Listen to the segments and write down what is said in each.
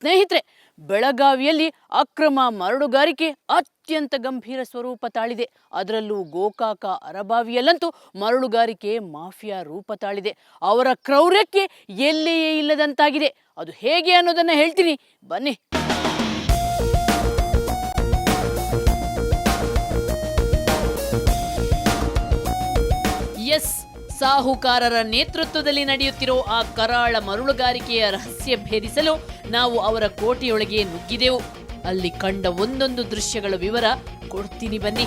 ಸ್ನೇಹಿತರೆ, ಬೆಳಗಾವಿಯಲ್ಲಿ ಅಕ್ರಮ ಮರಳುಗಾರಿಕೆ ಅತ್ಯಂತ ಗಂಭೀರ ಸ್ವರೂಪ ತಾಳಿದೆ. ಅದರಲ್ಲೂ ಗೋಕಾಕ ಅರಬಾವಿಯಲ್ಲಂತೂ ಮರಳುಗಾರಿಕೆ ಮಾಫಿಯಾ ರೂಪ ತಾಳಿದೆ. ಅವರ ಕ್ರೌರ್ಯಕ್ಕೆ ಎಲ್ಲೆಯೇ ಇಲ್ಲದಂತಾಗಿದೆ. ಅದು ಹೇಗೆ ಅನ್ನೋದನ್ನ ಹೇಳ್ತೀನಿ, ಬನ್ನಿ. ಎಸ್, ಸಾಹುಕಾರರ ನೇತೃತ್ವದಲ್ಲಿ ನಡೆಯುತ್ತಿರೋ ಆ ಕರಾಳ ಮರಳುಗಾರಿಕೆಯ ರಹಸ್ಯ ಭೇದಿಸಲು ನಾವು ಅವರ ಕೋಟೆಯೊಳಗೆ ನುಗ್ಗಿದೆವು. ಅಲ್ಲಿ ಕಂಡ ಒಂದೊಂದು ದೃಶ್ಯಗಳ ವಿವರ ಕೊಡ್ತೀನಿ, ಬನ್ನಿ.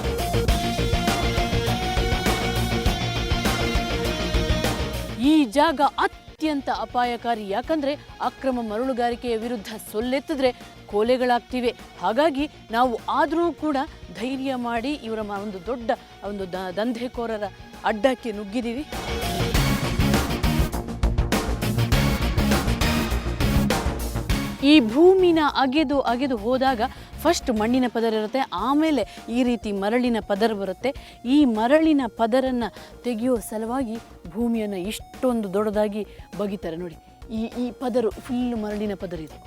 ಈ ಜಾಗ ಅತ್ಯಂತ ಅಪಾಯಕಾರಿ. ಯಾಕಂದ್ರೆ ಅಕ್ರಮ ಮರಳುಗಾರಿಕೆಯ ವಿರುದ್ಧ ಸೊಲ್ಲೆತ್ತಿದ್ರೆ ಕೊಲೆಗಳಾಗ್ತಿವೆ. ಹಾಗಾಗಿ ನಾವು ಆದರೂ ಕೂಡ ಧೈರ್ಯ ಮಾಡಿ ಇವರ ಒಂದು ದೊಡ್ಡ ದಂಧೆಕೋರರ ಅಡ್ಡಕ್ಕೆ ನುಗ್ಗಿದೀವಿ. ಈ ಭೂಮಿನ ಅಗೆದು ಹೋದಾಗ ಫಸ್ಟ್ ಮಣ್ಣಿನ ಪದರ ಇರುತ್ತೆ, ಆಮೇಲೆ ಈ ರೀತಿ ಮರಳಿನ ಪದರ ಬರುತ್ತೆ. ಈ ಮರಳಿನ ಪದರನ್ನು ತೆಗೆಯೋ ಸಲುವಾಗಿ ಭೂಮಿಯನ್ನು ಇಷ್ಟೊಂದು ದೊಡ್ಡದಾಗಿ ಬಗಿತಾರೆ. ನೋಡಿ, ಈ ಪದರು ಫುಲ್ ಮರಳಿನ ಪದರ ಇದು.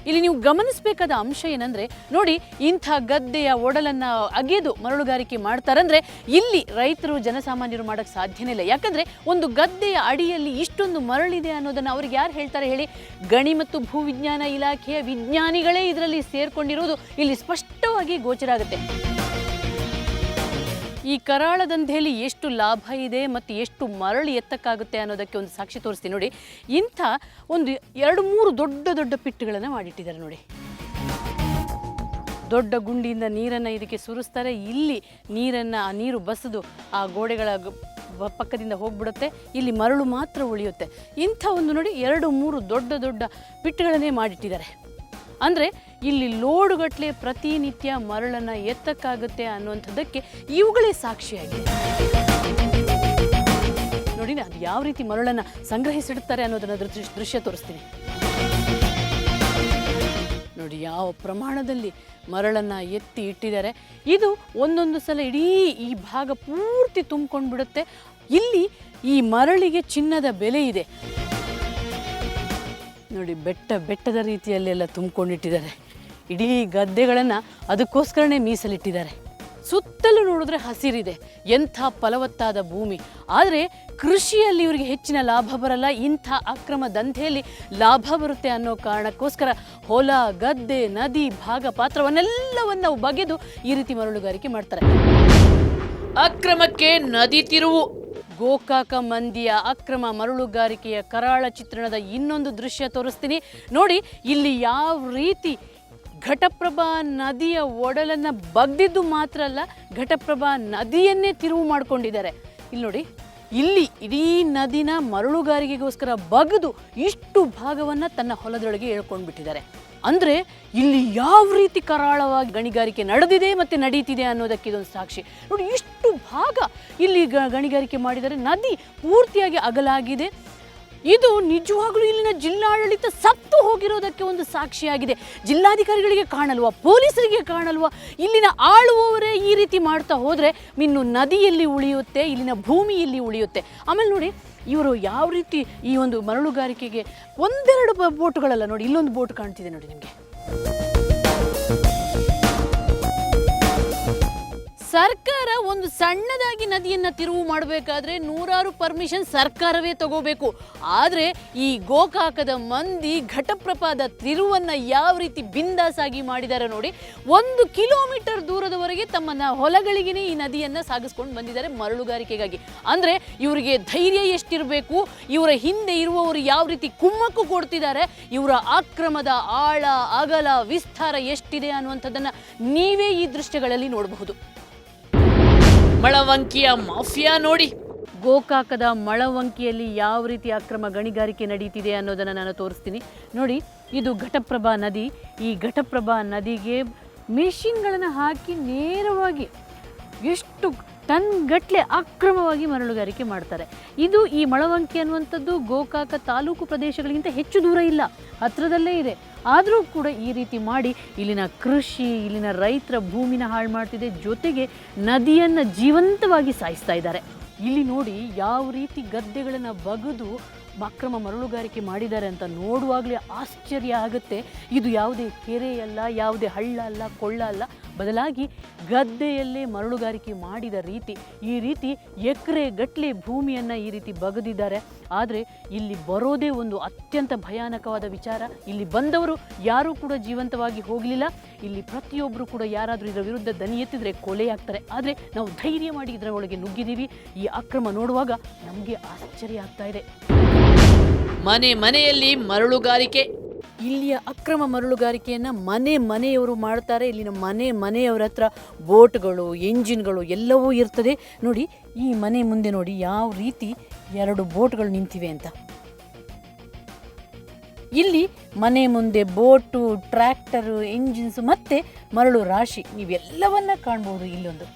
ಇಲ್ಲಿ ನೀವು ಗಮನಿಸಬೇಕಾದ ಅಂಶ ಏನಂದ್ರೆ, ನೋಡಿ, ಇಂಥ ಗದ್ದೆಯ ಒಡಲನ್ನ ಅಗೆದು ಮರಳುಗಾರಿಕೆ ಮಾಡ್ತಾರಂದ್ರೆ ಇಲ್ಲಿ ರೈತರು ಜನಸಾಮಾನ್ಯರು ಮಾಡಕ್ಕೆ ಸಾಧ್ಯನೇ ಇಲ್ಲ. ಯಾಕಂದ್ರೆ ಒಂದು ಗದ್ದೆಯ ಅಡಿಯಲ್ಲಿ ಇಷ್ಟೊಂದು ಮರಳಿದೆ ಅನ್ನೋದನ್ನ ಅವ್ರಿಗೆ ಯಾರು ಹೇಳ್ತಾರೆ ಹೇಳಿ? ಗಣಿ ಮತ್ತು ಭೂವಿಜ್ಞಾನ ಇಲಾಖೆಯ ವಿಜ್ಞಾನಿಗಳೇ ಇದರಲ್ಲಿ ಸೇರ್ಕೊಂಡಿರುವುದು ಇಲ್ಲಿ ಸ್ಪಷ್ಟವಾಗಿ ಗೋಚರ ಆಗುತ್ತೆ. ಈ ಕರಾಳ ದಂಧೆಯಲ್ಲಿ ಎಷ್ಟು ಲಾಭ ಇದೆ ಮತ್ತು ಎಷ್ಟು ಮರಳು ಎತ್ತಕ್ಕಾಗುತ್ತೆ ಅನ್ನೋದಕ್ಕೆ ಒಂದು ಸಾಕ್ಷಿ ತೋರಿಸ್ತೀನಿ ನೋಡಿ. ಇಂಥ ಒಂದು 2-3 ದೊಡ್ಡ ಪಿಟ್ಟುಗಳನ್ನು ಮಾಡಿಟ್ಟಿದ್ದಾರೆ ನೋಡಿ. ದೊಡ್ಡ ಗುಂಡಿಯಿಂದ ನೀರನ್ನು ಇದಕ್ಕೆ ಸುರಿಸ್ತಾರೆ. ಇಲ್ಲಿ ನೀರು ಬಸದು ಆ ಗೋಡೆಗಳ ಪಕ್ಕದಿಂದ ಹೋಗ್ಬಿಡುತ್ತೆ. ಇಲ್ಲಿ ಮರಳು ಮಾತ್ರ ಉಳಿಯುತ್ತೆ. ಇಂಥ ಒಂದು ನೋಡಿ 2-3 ದೊಡ್ಡ ಪಿಟ್ಟುಗಳನ್ನೇ ಮಾಡಿಟ್ಟಿದ್ದಾರೆ. ಅಂದರೆ ಇಲ್ಲಿ ಲೋಡುಗಟ್ಟಲೆ ಪ್ರತಿನಿತ್ಯ ಮರಳನ್ನು ಎತ್ತಕ್ಕಾಗುತ್ತೆ ಅನ್ನುವಂಥದ್ದಕ್ಕೆ ಇವುಗಳೇ ಸಾಕ್ಷಿಯಾಗಿದೆ. ನೋಡಿ, ಅದು ಯಾವ ರೀತಿ ಮರಳನ್ನು ಸಂಗ್ರಹಿಸಿಡುತ್ತಾರೆ ಅನ್ನೋದನ್ನ ದೃಶ್ಯ ತೋರಿಸ್ತೀನಿ ನೋಡಿ. ಯಾವ ಪ್ರಮಾಣದಲ್ಲಿ ಮರಳನ್ನು ಎತ್ತಿ ಇಟ್ಟಿದ್ದಾರೆ. ಇದು ಒಂದೊಂದು ಸಲ ಇಡೀ ಈ ಭಾಗ ಪೂರ್ತಿ ತುಂಬಿಕೊಂಡು ಬಿಡುತ್ತೆ. ಇಲ್ಲಿ ಈ ಮರಳಿಗೆ ಚಿನ್ನದ ಬೆಲೆ ಇದೆ ನೋಡಿ. ಬೆಟ್ಟದ ರೀತಿಯಲ್ಲೆಲ್ಲ ತುಂಬಿಕೊಂಡಿಟ್ಟಿದ್ದಾರೆ. ಇಡೀ ಗದ್ದೆಗಳನ್ನು ಅದಕ್ಕೋಸ್ಕರನೇ ಮೀಸಲಿಟ್ಟಿದ್ದಾರೆ. ಸುತ್ತಲೂ ನೋಡಿದ್ರೆ ಹಸಿರಿದೆ, ಎಂಥ ಫಲವತ್ತಾದ ಭೂಮಿ. ಆದರೆ ಕೃಷಿಯಲ್ಲಿ ಇವರಿಗೆ ಹೆಚ್ಚಿನ ಲಾಭ ಬರಲ್ಲ. ಇಂಥ ಅಕ್ರಮ ದಂಧೆಯಲ್ಲಿ ಲಾಭ ಬರುತ್ತೆ ಅನ್ನೋ ಕಾರಣಕ್ಕೋಸ್ಕರ ಹೊಲ, ಗದ್ದೆ, ನದಿ, ಭಾಗ ಪಾತ್ರವನ್ನೆಲ್ಲವನ್ನು ಬಗೆದು ಈ ರೀತಿ ಮರಳುಗಾರಿಕೆ ಮಾಡ್ತಾರೆ. ಅಕ್ರಮಕ್ಕೆ ನದಿ ತಿರುವು. ಗೋಕಾಕ ಮಂದಿಯ ಅಕ್ರಮ ಮರಳುಗಾರಿಕೆಯ ಕರಾಳ ಚಿತ್ರಣದ ಇನ್ನೊಂದು ದೃಶ್ಯ ತೋರಿಸ್ತೀನಿ ನೋಡಿ. ಇಲ್ಲಿ ಯಾವ ರೀತಿ ಘಟಪ್ರಭಾ ನದಿಯ ಒಡಲನ್ನು ಬಗ್ದಿದ್ದು ಮಾತ್ರ ಅಲ್ಲ, ಘಟಪ್ರಭಾ ನದಿಯನ್ನೇ ತಿರುವು ಮಾಡಿಕೊಂಡಿದ್ದಾರೆ. ಇಲ್ಲಿ ನೋಡಿ, ಇಲ್ಲಿ ಇಡೀ ನದಿನ ಮರಳುಗಾರಿಕೆಗೋಸ್ಕರ ಬಗೆದು ಇಷ್ಟು ಭಾಗವನ್ನು ತನ್ನ ಹೊಲದೊಳಗೆ ಎಳ್ಕೊಂಡು ಬಿಟ್ಟಿದ್ದಾರೆ. ಅಂದರೆ ಇಲ್ಲಿ ಯಾವ ರೀತಿ ಕರಾಳವಾಗಿ ಗಣಿಗಾರಿಕೆ ನಡೆದಿದೆ ಮತ್ತು ನಡೀತಿದೆ ಅನ್ನೋದಕ್ಕೆ ಇದೊಂದು ಸಾಕ್ಷಿ ನೋಡಿ. ಇಷ್ಟು ಭಾಗ ಇಲ್ಲಿ ಗಣಿಗಾರಿಕೆ ಮಾಡಿದರೆ ನದಿ ಪೂರ್ತಿಯಾಗಿ ಅಗಲಾಗಿದೆ. ಇದು ನಿಜವಾಗ್ಲೂ ಇಲ್ಲಿನ ಜಿಲ್ಲಾಡಳಿತ ಸತ್ತು ಹೋಗಿರೋದಕ್ಕೆ ಒಂದು ಸಾಕ್ಷಿಯಾಗಿದೆ. ಜಿಲ್ಲಾಧಿಕಾರಿಗಳಿಗೆ ಕಾಣಲ್ವಾ? ಪೊಲೀಸರಿಗೆ ಕಾಣಲ್ವಾ? ಇಲ್ಲಿನ ಆಳುವವರೇ ಈ ರೀತಿ ಮಾಡ್ತಾ ಹೋದರೆ ಇನ್ನು ನದಿಯಲ್ಲಿ ಉಳಿಯುತ್ತೆ, ಇಲ್ಲಿನ ಭೂಮಿಯಲ್ಲಿ ಉಳಿಯುತ್ತೆ. ಆಮೇಲೆ ನೋಡಿ, ಇವರು ಯಾವ ರೀತಿ ಈ ಒಂದು ಮರಳುಗಾರಿಕೆಗೆ 1-2 ಬೋಟುಗಳಲ್ಲ ನೋಡಿ, ಇಲ್ಲೊಂದು ಬೋಟ್ ಕಾಣ್ತಿದೆ ನೋಡಿ ನಿಮಗೆ. ಸರ್ಕಾರ ಒಂದು ಸಣ್ಣದಾಗಿ ನದಿಯನ್ನು ತಿರುವು ಮಾಡಬೇಕಾದ್ರೆ 100 ಪರ್ಮಿಷನ್ ಸರ್ಕಾರವೇ ತಗೋಬೇಕು. ಆದರೆ ಈ ಗೋಕಾಕದ ಮಂದಿ ಘಟಪ್ರಭಾದ ತಿರುವನ್ನು ಯಾವ ರೀತಿ ಬಿಂದಾಸಾಗಿ ಮಾಡಿದ್ದಾರೆ ನೋಡಿ. 1 ಕಿಲೋಮೀಟರ್ ದೂರದವರೆಗೆ ತಮ್ಮ ಹೊಲಗಳಿಗೇ ಈ ನದಿಯನ್ನು ಸಾಗಿಸ್ಕೊಂಡು ಬಂದಿದ್ದಾರೆ ಮರಳುಗಾರಿಕೆಗಾಗಿ. ಅಂದರೆ ಇವರಿಗೆ ಧೈರ್ಯ ಎಷ್ಟಿರಬೇಕು, ಇವರ ಹಿಂದೆ ಇರುವವರು ಯಾವ ರೀತಿ ಕುಮ್ಮಕ್ಕು ಕೊಡ್ತಿದ್ದಾರೆ, ಇವರ ಆಕ್ರಮದ ಆಳ, ಅಗಲ, ವಿಸ್ತಾರ ಎಷ್ಟಿದೆ ಅನ್ನುವಂಥದ್ದನ್ನು ನೀವೇ ಈ ದೃಶ್ಯಗಳಲ್ಲಿ ನೋಡಬಹುದು. ಮಳವಂಕಿಯ ಮಾಫಿಯಾ ನೋಡಿ. ಗೋಕಾಕದ ಮಳವಂಕಿಯಲ್ಲಿ ಯಾವ ರೀತಿ ಅಕ್ರಮ ಗಣಿಗಾರಿಕೆ ನಡೀತಿದೆ ಅನ್ನೋದನ್ನು ನಾನು ತೋರಿಸ್ತೀನಿ ನೋಡಿ. ಇದು ಘಟಪ್ರಭಾ ನದಿ. ಈ ಘಟಪ್ರಭಾ ನದಿಗೆ ಮೆಷಿನ್ಗಳನ್ನು ಹಾಕಿ ನೇರವಾಗಿ ಎಷ್ಟು ಟನ್ ಗಟ್ಟಲೆ ಅಕ್ರಮವಾಗಿ ಮರಳುಗಾರಿಕೆ ಮಾಡ್ತಾರೆ. ಇದು ಈ ಮಳವಂಕಿ ಅನ್ನುವಂಥದ್ದು ಗೋಕಾಕ ತಾಲೂಕು ಪ್ರದೇಶಗಳಿಗಿಂತ ಹೆಚ್ಚು ದೂರ ಇಲ್ಲ, ಹತ್ತಿರದಲ್ಲೇ ಇದೆ. ಆದರೂ ಕೂಡ ಈ ರೀತಿ ಮಾಡಿ ಇಲ್ಲಿನ ಕೃಷಿ, ಇಲ್ಲಿನ ರೈತರ ಭೂಮಿನ ಹಾಳು ಮಾಡ್ತಿದೆ, ಜೊತೆಗೆ ನದಿಯನ್ನು ಜೀವಂತವಾಗಿ ಸಾಯಿಸ್ತಾ ಇದ್ದಾರೆ. ಇಲ್ಲಿ ನೋಡಿ ಯಾವ ರೀತಿ ಗದ್ದೆಗಳನ್ನು ಬಗೆದು ಅಕ್ರಮ ಮರಳುಗಾರಿಕೆ ಮಾಡಿದ್ದಾರೆ ಅಂತ ನೋಡುವಾಗಲೇ ಆಶ್ಚರ್ಯ ಆಗುತ್ತೆ. ಇದು ಯಾವುದೇ ಕೆರೆಯಲ್ಲ, ಯಾವುದೇ ಹಳ್ಳ ಅಲ್ಲ, ಕೊಳ್ಳ ಅಲ್ಲ, ಬದಲಾಗಿ ಗದ್ದೆಯಲ್ಲೇ ಮರಳುಗಾರಿಕೆ ಮಾಡಿದ ರೀತಿ. ಈ ರೀತಿ ಎಕರೆ ಗಟ್ಟಲೆ ಭೂಮಿಯನ್ನು ಈ ರೀತಿ ಬಗೆದಿದ್ದಾರೆ. ಆದರೆ ಇಲ್ಲಿ ಬರೋದೇ ಒಂದು ಅತ್ಯಂತ ಭಯಾನಕವಾದ ವಿಚಾರ. ಇಲ್ಲಿ ಬಂದವರು ಯಾರೂ ಕೂಡ ಜೀವಂತವಾಗಿ ಹೋಗಲಿಲ್ಲ. ಇಲ್ಲಿ ಪ್ರತಿಯೊಬ್ಬರು ಕೂಡ ಯಾರಾದರೂ ಇದರ ವಿರುದ್ಧ ದನಿ ಎತ್ತಿದರೆ ಕೊಲೆಯಾಗ್ತಾರೆ. ಆದರೆ ನಾವು ಧೈರ್ಯ ಮಾಡಿ ಇದರ ಒಳಗೆ ನುಗ್ಗಿದ್ದೀವಿ. ಈ ಅಕ್ರಮ ನೋಡುವಾಗ ನಮಗೆ ಆಶ್ಚರ್ಯ ಆಗ್ತಾ ಇದೆ. ಮನೆಯಲ್ಲಿ ಮರಳುಗಾರಿಕೆ. ಇಲ್ಲಿಯ ಅಕ್ರಮ ಮರಳುಗಾರಿಕೆಯನ್ನು ಮನೆಯವರು ಮಾಡ್ತಾರೆ. ಇಲ್ಲಿನ ಮನೆಯವರ ಹತ್ರ ಬೋಟ್ಗಳು, ಎಂಜಿನ್ಗಳು ಎಲ್ಲವೂ ಇರ್ತದೆ. ನೋಡಿ, ಈ ಮನೆ ಮುಂದೆ ನೋಡಿ ಯಾವ ರೀತಿ 2 ಬೋಟ್ಗಳು ನಿಂತಿವೆ ಅಂತ. ಇಲ್ಲಿ ಮನೆ ಮುಂದೆ ಬೋಟು, ಟ್ರ್ಯಾಕ್ಟರು, ಎಂಜಿನ್ಸ್ ಮತ್ತು ಮರಳು ರಾಶಿ ನೀವೆಲ್ಲವನ್ನ ಕಾಣ್ಬೋದು ಇಲ್ಲೊಂದು.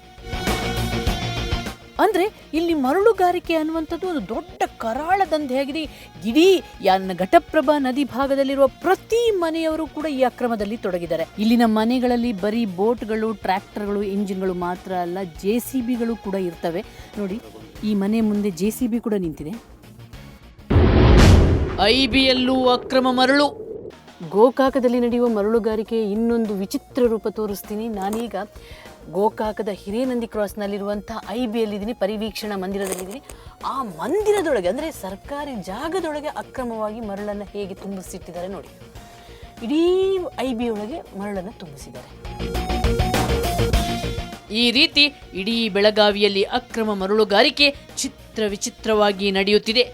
ಅಂದರೆ ಇಲ್ಲಿ ಮರಳುಗಾರಿಕೆ ಅನ್ನುವಂಥದ್ದು ಒಂದು ದೊಡ್ಡ ಕರಾಳ ದಂಧೆಯಾಗಿದೆ. ಇಡೀ ಘಟಪ್ರಭಾ ನದಿ ಭಾಗದಲ್ಲಿರುವ ಪ್ರತಿ ಮನೆಯವರು ಕೂಡ ಈ ಅಕ್ರಮದಲ್ಲಿ ತೊಡಗಿದ್ದಾರೆ. ಇಲ್ಲಿನ ಮನೆಗಳಲ್ಲಿ ಬರೀ ಬೋಟ್ಗಳು, ಟ್ರ್ಯಾಕ್ಟರ್ಗಳು, ಇಂಜಿನ್ಗಳು ಮಾತ್ರ ಅಲ್ಲ, JCBಗಳು ಕೂಡ ಇರ್ತವೆ. ನೋಡಿ, ಈ ಮನೆ ಮುಂದೆ JCB ಕೂಡ ನಿಂತಿದೆ. IBಯಲ್ಲೂ ಅಕ್ರಮ ಮರಳು. ಗೋಕಾಕದಲ್ಲಿ ನಡೆಯುವ ಮರಳುಗಾರಿಕೆ ಇನ್ನೊಂದು ವಿಚಿತ್ರ ರೂಪ ತೋರಿಸ್ತೀನಿ. ನಾನೀಗ ಗೋಕಾಕದ ಹಿರೇನಂದಿ ಕ್ರಾಸ್ನಲ್ಲಿರುವಂಥ IBಯಲ್ಲಿದ್ದೀನಿ, ಪರಿವೀಕ್ಷಣಾ ಮಂದಿರದಲ್ಲಿದ್ದೀನಿ. ಆ ಮಂದಿರದೊಳಗೆ ಅಂದರೆ ಸರ್ಕಾರಿ ಜಾಗದೊಳಗೆ ಅಕ್ರಮವಾಗಿ ಮರಳನ್ನು ಹೇಗೆ ತುಂಬಿಸಿಟ್ಟಿದ್ದಾರೆ ನೋಡಿ. ಇಡೀ IBಯೊಳಗೆ ಮರಳನ್ನು ತುಂಬಿಸಿದ್ದಾರೆ. ಈ ರೀತಿ ಇಡೀ ಬೆಳಗಾವಿಯಲ್ಲಿ ಅಕ್ರಮ ಮರಳುಗಾರಿಕೆ ವಿಚಿತ್ರವಾಗಿ ನಡೆಯುತ್ತಿದೆ.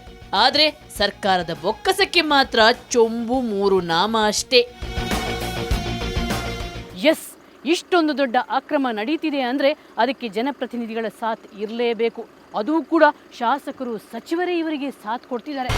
ಆದರೆ ಸರ್ಕಾರದ ಬೊಕ್ಕಸಕ್ಕೆ ಮಾತ್ರ ಚೊಂಬು 3 ನಾಮ ಅಷ್ಟೇ. ಎಸ್, ಇಷ್ಟೊಂದು ದೊಡ್ಡ ಅಕ್ರಮ ನಡೀತಿದೆ ಅಂದರೆ ಅದಕ್ಕೆ ಜನಪ್ರತಿನಿಧಿಗಳ ಸಾಥ್ ಇರಲೇಬೇಕು. ಅದೂ ಕೂಡ ಶಾಸಕರು, ಸಚಿವರೇ ಇವರಿಗೆ ಸಾಥ್ ಕೊಡ್ತಿದ್ದಾರೆ.